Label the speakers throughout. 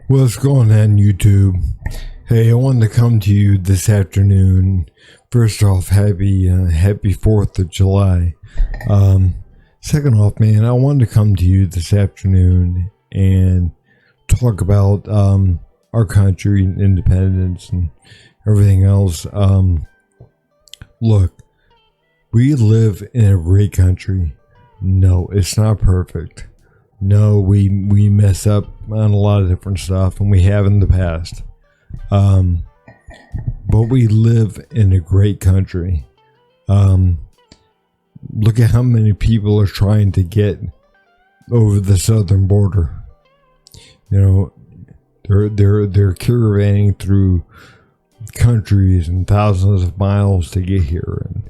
Speaker 1: What's going on, YouTube? Hey, I wanted to come to you this afternoon. First off, happy 4th of July. Second off, man, I wanted to come to you this afternoon and talk about our country and independence and everything else. Look, we live in a great country. No, it's not perfect. No, we mess up on a lot of different stuff, and we have in the past. But we live in a great country. Look at how many people are trying to get over the southern border. You know, they're caravanning through countries and thousands of miles to get here, and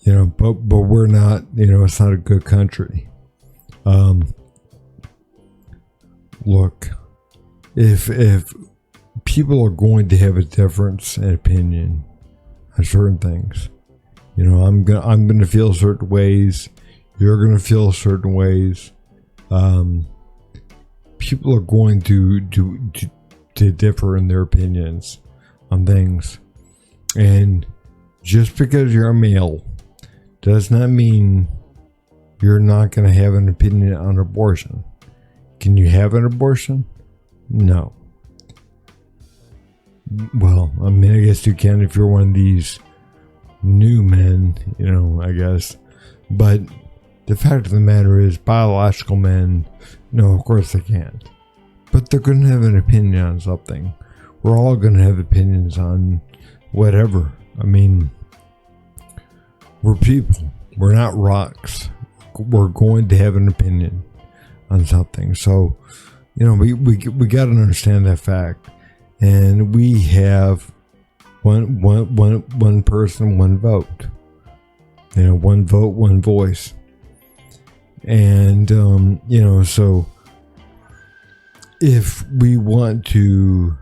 Speaker 1: you know, but we're not. You know, it's not a good country. Look, if people are going to have a difference in opinion on certain things, you know, I'm gonna feel certain ways. You're gonna feel certain ways. People are going to differ in their opinions on things, and just because you're a male does not mean you're not gonna have an opinion on abortion. Can you have an abortion? No. Well, I mean, I guess you can if you're one of these new men, you know, I guess. But the fact of the matter is, biological men, no, of course they can't. But they're going to have an opinion on something. We're all going to have opinions on whatever. I mean, we're people. We're not rocks. We're going to have an opinion on something. So, you know, we got to understand that fact. And we have one person, one vote. You know, one vote, one voice. And you know, so if we want to,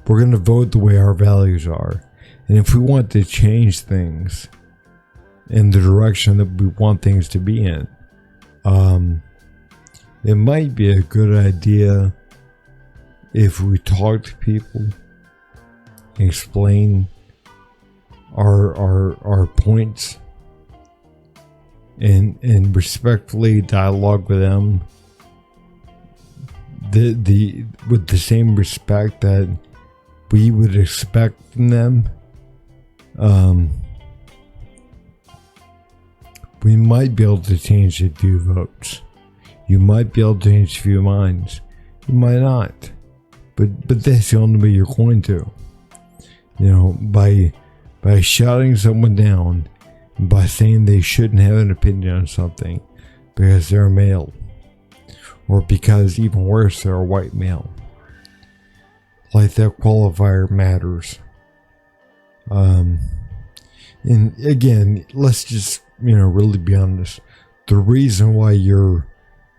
Speaker 1: we're going to vote the way our values are. And if we want to change things in the direction that we want things to be in, it might be a good idea if we talk to people, explain our points, and respectfully dialogue with them, with the same respect that we would expect from them. We might be able to change a few votes. You might be able to change a few minds. You might not. But that's the only way you're going to. You know, by shouting someone down, and by saying they shouldn't have an opinion on something because they're a male, or because, even worse, they're a white male. Like, that qualifier matters. And again, let's just, you know, really be honest. The reason why you're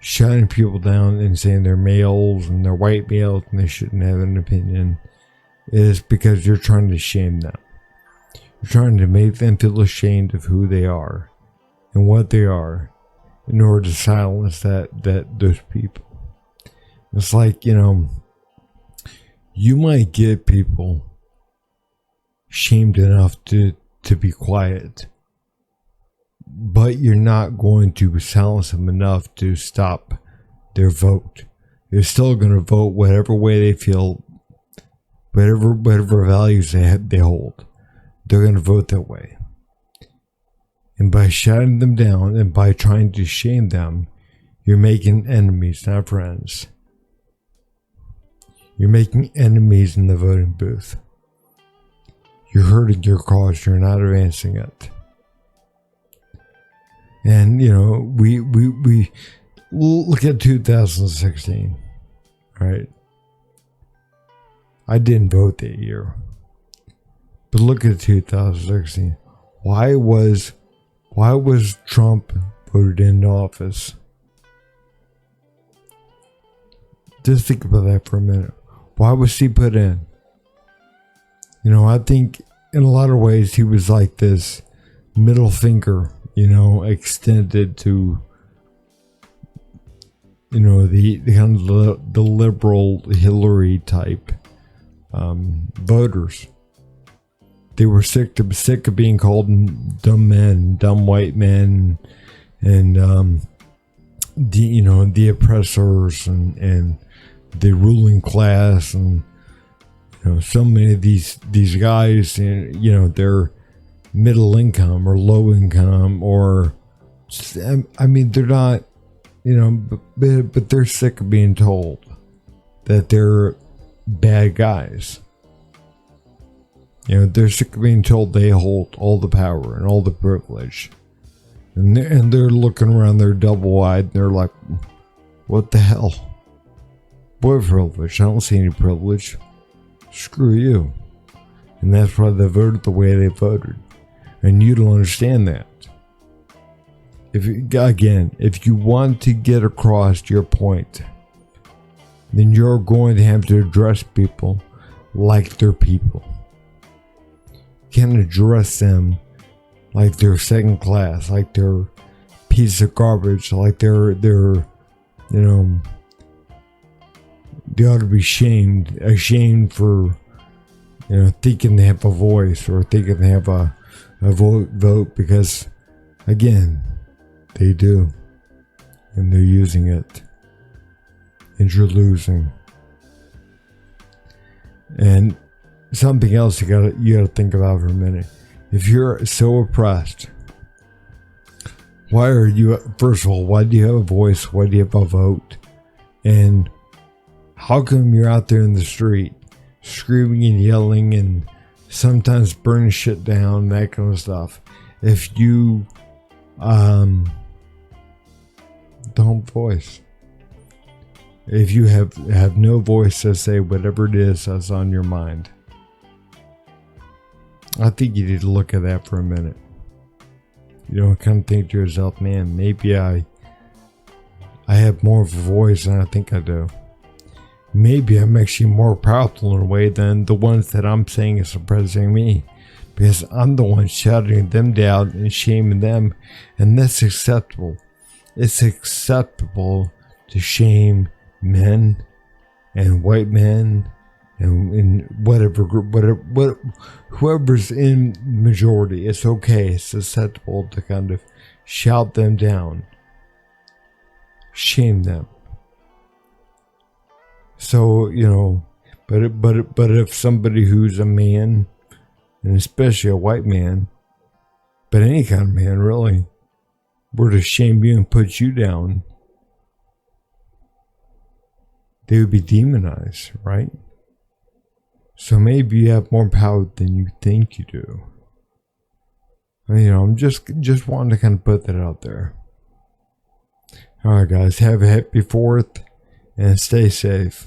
Speaker 1: shutting people down and saying they're males and they're white males and they shouldn't have an opinion is because you're trying to shame them. You're trying to make them feel ashamed of who they are and what they are in order to silence those people. It's like, you know, you might get people shamed enough to be quiet, but you're not going to silence them enough to stop their vote. They're still going to vote whatever way they feel, whatever values they hold. They're going to vote that way. And by shutting them down and by trying to shame them, you're making enemies, not friends. You're making enemies in the voting booth. You're hurting your cause. You're not advancing it. And, you know, we look at 2016, right? I didn't vote that year. But look at 2016. Why was Trump voted into office? Just think about that for a minute. Why was he put in? You know, I think in a lot of ways he was like this middle finger, you know, extended to the kind of the liberal Hillary type voters. They were sick of being called dumb men, dumb white men, and the oppressors and the ruling class, and so many of these guys, they're middle income or low income, or they're not, but they're sick of being told that they're bad guys. They're sick of being told they hold all the power and all the privilege. And they're looking around, they're double-eyed, and they're like, what the hell? What privilege? I don't see any privilege. Screw you. And that's why they voted the way they voted. And you don't understand that. If you want to get across your point, then you're going to have to address people like they're people. You can't address them like they're second class, like they're piece of garbage, like they're they ought to be ashamed for thinking they have a voice or thinking they have a vote, because again, they do, and they're using it, and you're losing. And something else you gotta think about for a minute. If you're so oppressed, first of all, why do you have a voice? Why do you have a vote? And how come you're out there in the street screaming and yelling and sometimes burning shit down, that kind of stuff, if you don't voice? If you have no voice to say whatever it is that's on your mind, I think you need to look at that for a minute. Kind of think to yourself, man, maybe I have more of a voice than I think I do. Maybe I'm actually more powerful in a way than the ones that I'm saying is suppressing me, because I'm the one shouting them down and shaming them, and that's acceptable. It's acceptable to shame men and white men and whatever group, whoever's in majority. It's okay. It's acceptable to kind of shout them down, shame them. So but if somebody who's a man, and especially a white man, but any kind of man really, were to shame you and put you down, they would be demonized, right? So maybe you have more power than you think you do. I'm just wanting to kind of put that out there. All right, guys, have a happy 4th and stay safe.